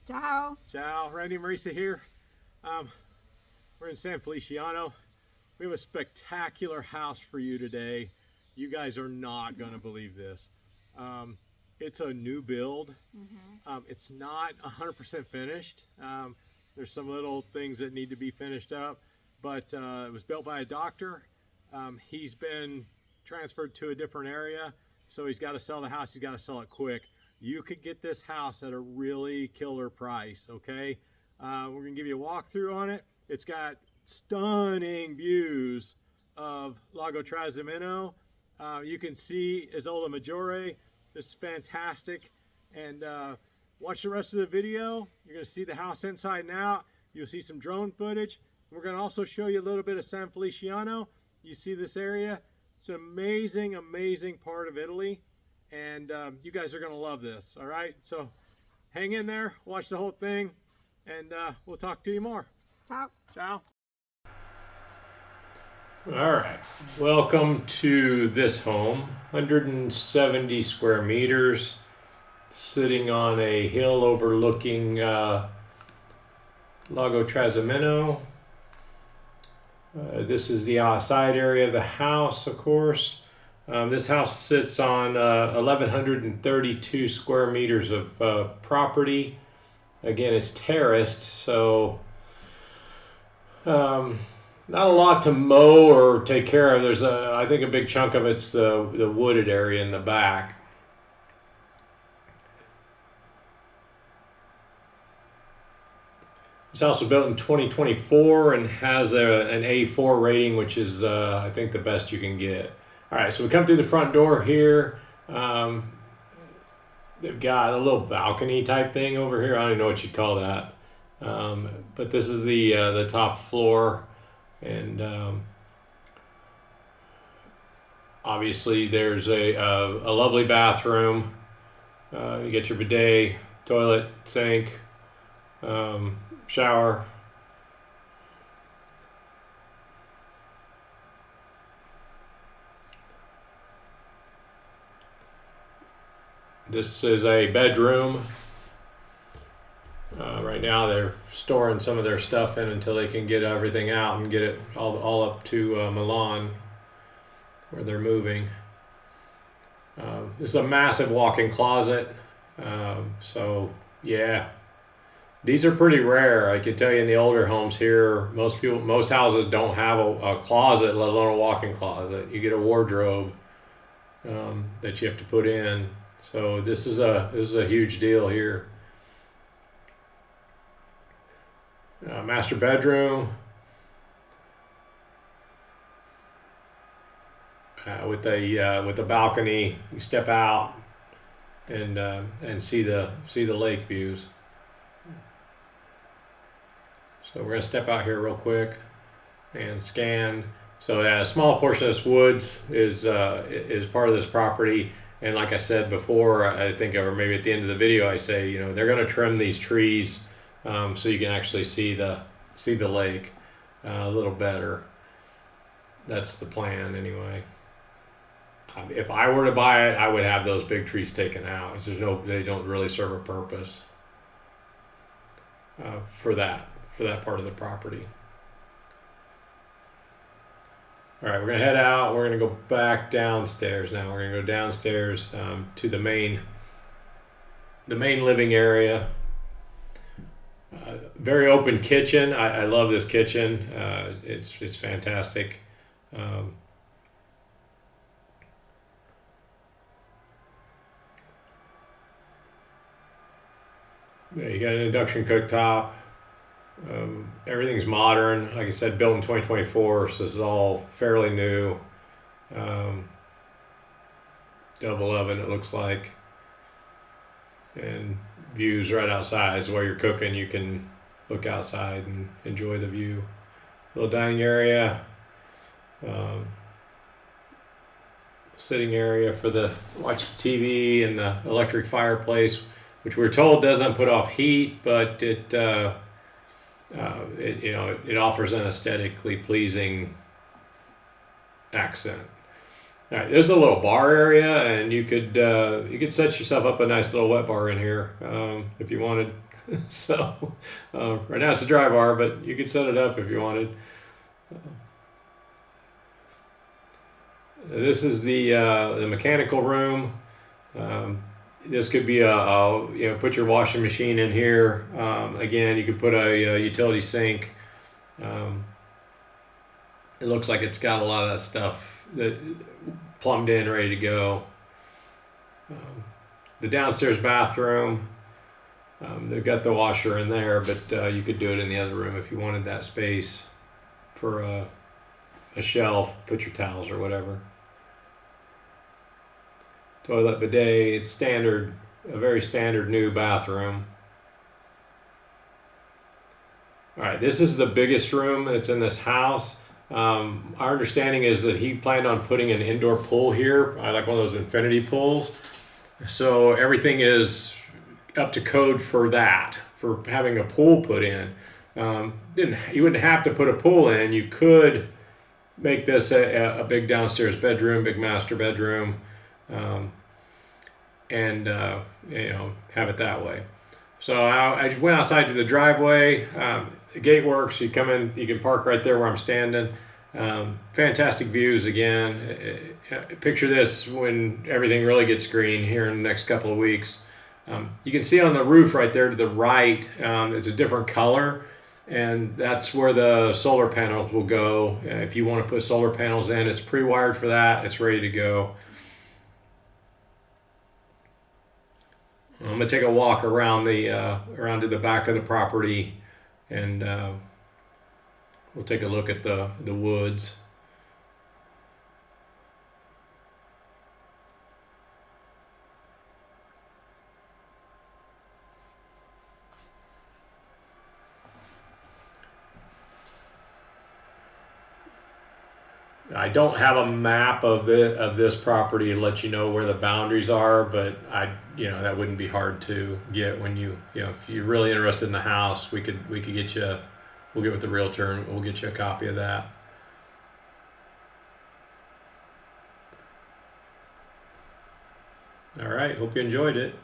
Ciao. Ciao, Randy and Marisa here. We're in San Feliciano. We have a spectacular house for you today. You guys are not going to believe this. It's a new build. It's not 100% finished. There's some little things that need to be finished up, but it was built by a doctor. He's been transferred to a different area, so he's got to sell the house. He's got to sell it quick. You could get this house at a really killer price, okay? We're gonna give you a walkthrough on it. It's got stunning views of Lago Trasimeno. You can see Isola Maggiore. This is fantastic. And watch the rest of the video. You're gonna see the house inside and out. You'll see some drone footage. We're gonna also show you a little bit of San Feliciano. You see this area? It's an amazing, amazing part of Italy. And you guys are going to love this. All right, so hang in there, watch the whole thing, and we'll talk to you more. Ciao. Ciao. All right, welcome to this home. 170 square meters, sitting on a hill overlooking Lago Trasimeno. This is the outside area of the house, of course. This house sits on 1,132 square meters of property. Again, it's terraced, so not a lot to mow or take care of. There's I think a big chunk of it's the wooded area in the back. This house was built in 2024 and has an A4 rating, which is I think the best you can get. All right, so we come through the front door here. They've got a little balcony type thing over here. I don't even know what you'd call that. But this is the top floor. And obviously there's a lovely bathroom. You get your bidet, toilet, sink, shower. This is a bedroom. Right now they're storing some of their stuff in until they can get everything out and get it all up to Milan, where they're moving. This is a massive walk-in closet. So yeah, these are pretty rare. I can tell you in the older homes here, most houses don't have a closet, let alone a walk-in closet. You get a wardrobe that you have to put in. So this is a huge deal here. Master bedroom with a balcony. You step out and see the lake views. So we're gonna step out here real quick and scan. So a small portion of this woods is part of this property. And like I said before, I think, or maybe at the end of the video, I say, you know, they're going to trim these trees so you can actually see the lake a little better. That's the plan, anyway. If I were to buy it, I would have those big trees taken out. They don't really serve a purpose for that part of the property. All right, we're gonna head out. We're gonna go back downstairs now. We're gonna go downstairs to the main living area. Very open kitchen. I love this kitchen. It's fantastic. Yeah, you got an induction cooktop. Everything's modern. Like I said, built in 2024, so this is all fairly new. Double oven, it looks like. And views right outside. So while you're cooking, you can look outside and enjoy the view. Little dining area. Sitting area for watch the TV, and the electric fireplace, which we're told doesn't put off heat, but it offers an aesthetically pleasing accent. All right, there's a little bar area, and you could set yourself up a nice little wet bar in here if you wanted. So right now it's a dry bar, but you could set it up if you wanted. This is the mechanical room. This could be put your washing machine in here. Again, you could put a utility sink. It looks like it's got a lot of that stuff that plumbed in, ready to go. The downstairs bathroom, they've got the washer in there, but you could do it in the other room if you wanted that space for a shelf, put your towels or whatever. Toilet, bidet, it's standard, a very standard new bathroom. All right, this is the biggest room that's in this house. Our understanding is that he planned on putting an indoor pool here, like one of those infinity pools. So everything is up to code for that, for having a pool put in. You wouldn't have to put a pool in. You could make this a big downstairs bedroom, big master bedroom, and have it that way. So I just went outside to the driveway. The gate works. You come in, you can park right there where I'm standing. Fantastic views again. Picture this when everything really gets green here in the next couple of weeks. You can see on the roof right there to the right, it's a different color, and that's where the solar panels will go. If you want to put solar panels in, it's pre-wired for that. It's ready to go. I'm gonna take a walk around around to the back of the property, and we'll take a look at the woods. I don't have a map of this property to let you know where the boundaries are, but that wouldn't be hard to get when if you're really interested in the house, we could get you. We'll get with the realtor and we'll get you a copy of that. All right, hope you enjoyed it.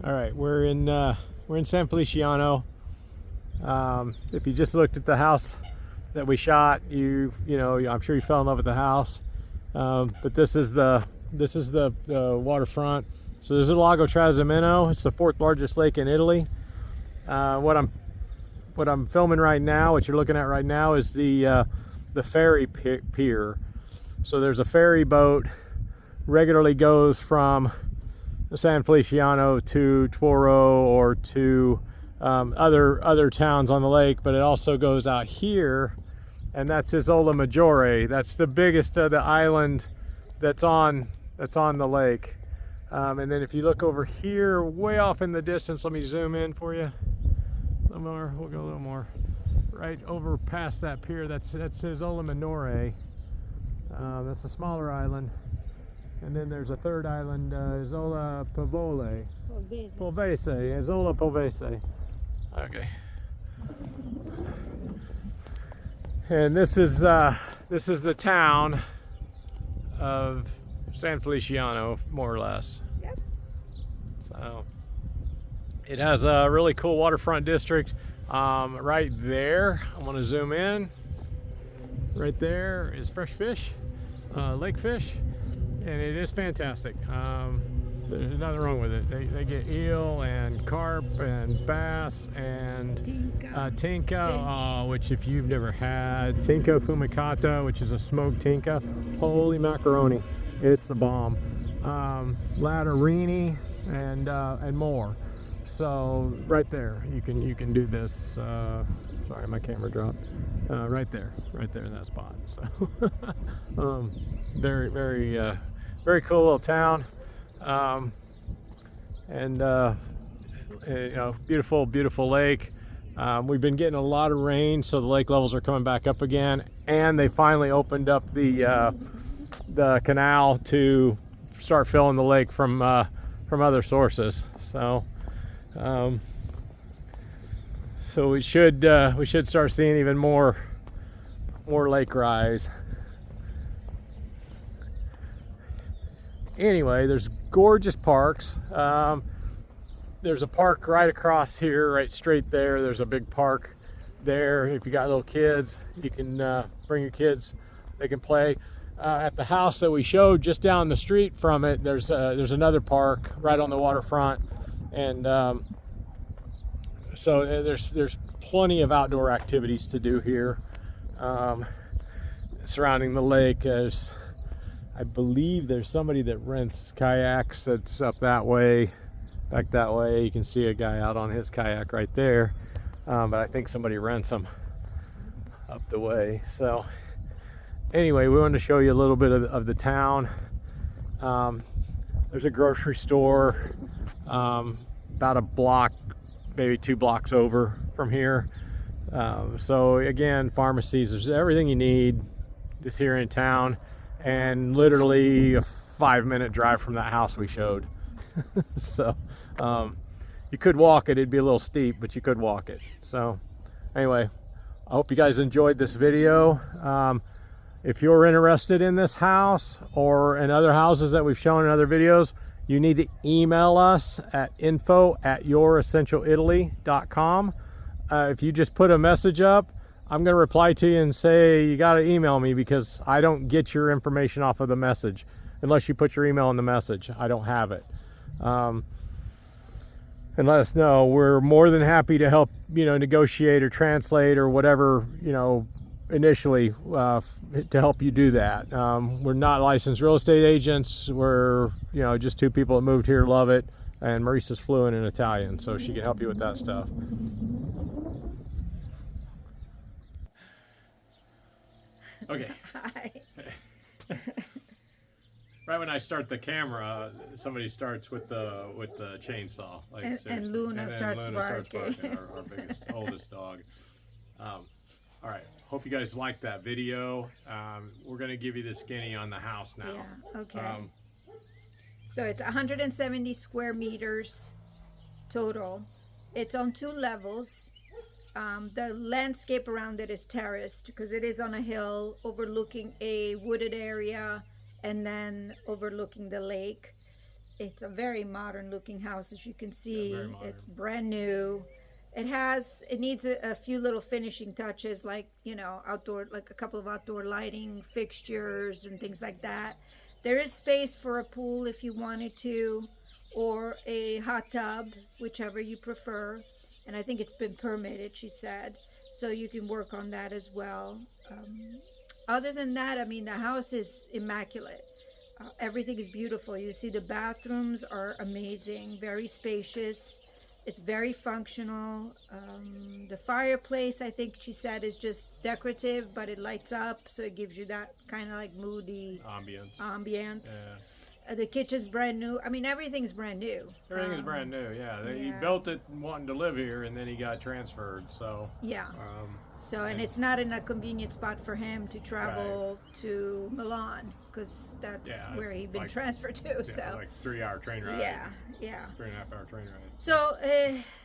All right, we're in San Feliciano. If you just looked at the house that we shot, you know, I'm sure you fell in love with the house. But this is the waterfront. So this is Lago Trasimeno. It's the 4th largest lake in Italy. What I'm filming right now, what you're looking at right now, is the ferry pier. So there's a ferry boat regularly goes from San Feliciano to Toro or to other towns on the lake, but it also goes out here, and that's Isola Maggiore. That's the biggest of the island that's on the lake. And then if you look over here, way off in the distance, let me zoom in for you. A little more, we'll go a little more. Right over past that pier, that's Isola Minore. That's a smaller island. And then there's a third island, Isola Povese. Isola Povese. Okay. And this is the town of San Feliciano, more or less. Yep. So it has a really cool waterfront district. Right there, I'm gonna zoom in. Right there is fresh fish, lake fish, and it is fantastic. There's nothing wrong with it. They get eel and carp and bass and tinka, which if you've never had, tinka fumicata, which is a smoked tinka. Holy macaroni, it's the bomb. Latterini and more. So right there, you can do this. Sorry, my camera dropped. Right there in that spot. So very cool little town. And you know, beautiful lake. We've been getting a lot of rain, so the lake levels are coming back up again, and they finally opened up the canal to start filling the lake from other sources. So we should start seeing even more lake rise. Anyway, there's gorgeous parks. There's a park right across here, right straight there. There's a big park there. If you got little kids, you can bring your kids. They can play. At the house that we showed, just down the street from it, there's another park right on the waterfront, and so there's plenty of outdoor activities to do here surrounding the lake. I believe there's somebody that rents kayaks that's up that way, back that way. You can see a guy out on his kayak right there, but I think somebody rents them up the way. So anyway, we wanted to show you a little bit of the town. There's a grocery store about a block, maybe 2 blocks over from here. So again, pharmacies, there's everything you need just here in town, and literally a 5-minute drive from that house we showed. So you could walk it. It'd be a little steep, but you could walk it. So anyway, I hope you guys enjoyed this video. If you're interested in this house or in other houses that we've shown in other videos, you need to email us at info@youressentialitaly.com. If you just put a message up, I'm going to reply to you and say you got to email me, because I don't get your information off of the message unless you put your email in the message. I don't have it. And let us know. We're more than happy to help, negotiate or translate or whatever, initially to help you do that. We're not licensed real estate agents. We're, just 2 people that moved here, love it. And Marisa's fluent in Italian, so she can help you with that stuff. Okay. Hi. Right when I start the camera, somebody starts with the chainsaw. Like, and Luna starts barking. Our biggest, oldest dog. All right. Hope you guys liked that video. We're going to give you the skinny on the house now. Yeah. Okay. So it's 170 square meters total. It's on 2 levels. The landscape around it is terraced because it is on a hill overlooking a wooded area and then overlooking the lake. It's a very modern looking house, as you can see. very modern. It's brand new. It needs a few little finishing touches, like, you know, outdoor, like a couple of outdoor lighting fixtures and things like that. There is space for a pool if you wanted to, or a hot tub, whichever you prefer. And I think it's been permitted, she said. So you can work on that as well. Other than that, I mean, the house is immaculate. Everything is beautiful. You see the bathrooms are amazing, very spacious. It's very functional. The fireplace, I think she said, is just decorative, but it lights up, so it gives you that kind of like moody ambience. Yeah. The kitchen's brand new. I mean, everything's brand new. Everything is brand new. Yeah. He yeah. built it wanting to live here, and then he got transferred. So yeah. So, and it's not in a convenient spot for him to travel to Milan, because that's where he'd been transferred to. Yeah, so like 3-hour train ride. Yeah. 3.5-hour train ride. So,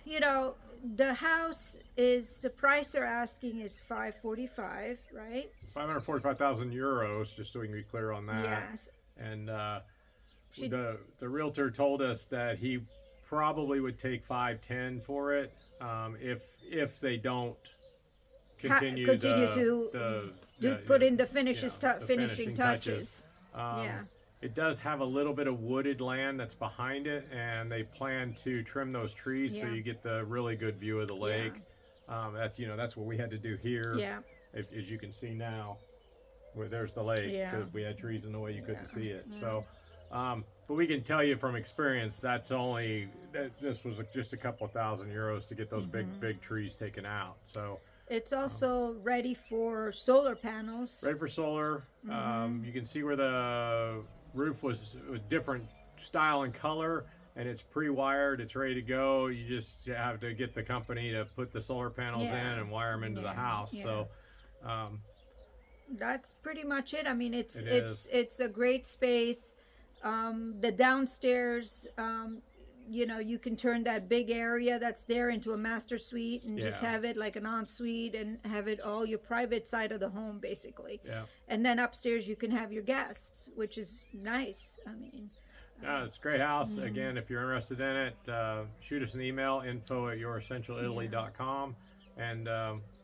you know, the house is, the price they're asking is $545, right? 545,000 euros, just so we can be clear on that. Yes. And the realtor told us that he probably would take 510 for it if they don't continue to put in the finishing touches. It does have a little bit of wooded land that's behind it, and they plan to trim those trees so you get the really good view of the lake. That's what we had to do here. Yeah. As you can see now, where there's the lake, because we had trees in the way you couldn't see it. So, but we can tell you from experience, this was just a couple of €1,000 to get those big trees taken out. So it's also ready for solar panels. Ready for solar. You can see where the roof was different style and color, and it's pre-wired. It's ready to go. You just have to get the company to put the solar panels in and wire them into the house. So that's pretty much it. I mean, it's a great space. The downstairs, you can turn that big area that's there into a master suite and just have it like an ensuite and have it all your private side of the home, basically. Yeah. And then upstairs you can have your guests, which is nice. I mean, it's a great house. Again, if you're interested in it, shoot us an email, info@youressentialitaly.com, and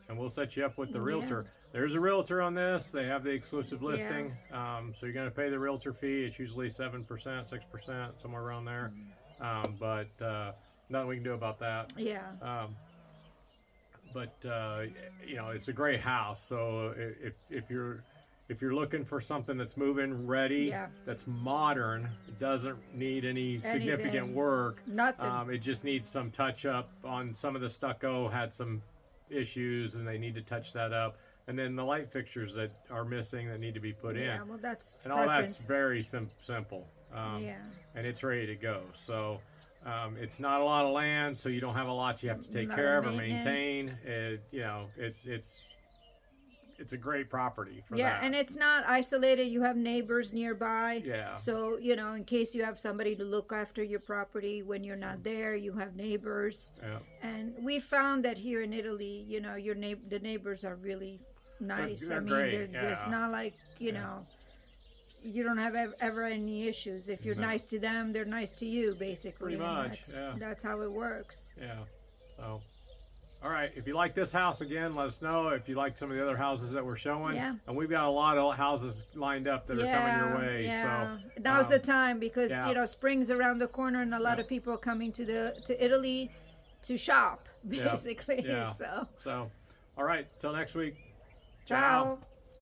we'll set you up with the realtor. There's a realtor on this. They have the exclusive listing. So you're going to pay the realtor fee. It's usually 7%, 6%, somewhere around there. But nothing we can do about that. Yeah. It's a great house. So if you're looking for something that's move-in ready, that's modern, it doesn't need any significant work. Nothing. It just needs some touch up on some of the stucco. Had some issues, and they need to touch that up. And then the light fixtures that are missing that need to be put in. Yeah, well, that's and all that's very simple. And it's ready to go. So it's not a lot of land, so you don't have a lot you have to take care of or maintain. It's a great property for that. Yeah, and it's not isolated. You have neighbors nearby. Yeah. So, in case you have somebody to look after your property when you're not there, you have neighbors. Yeah. And we found that here in Italy, the neighbors are really nice. They're great. There's not like, you don't have ever any issues. If you're nice to them, they're nice to you, basically. Pretty much, That's how it works. Yeah. So, all right. If you like this house, again, let us know. If you like some of the other houses that we're showing. Yeah. And we've got a lot of houses lined up that are coming your way. Yeah. So Now's the time because, spring's around the corner and a lot of people are coming to Italy to shop, basically. Yeah. So, all right. Till next week. ciao.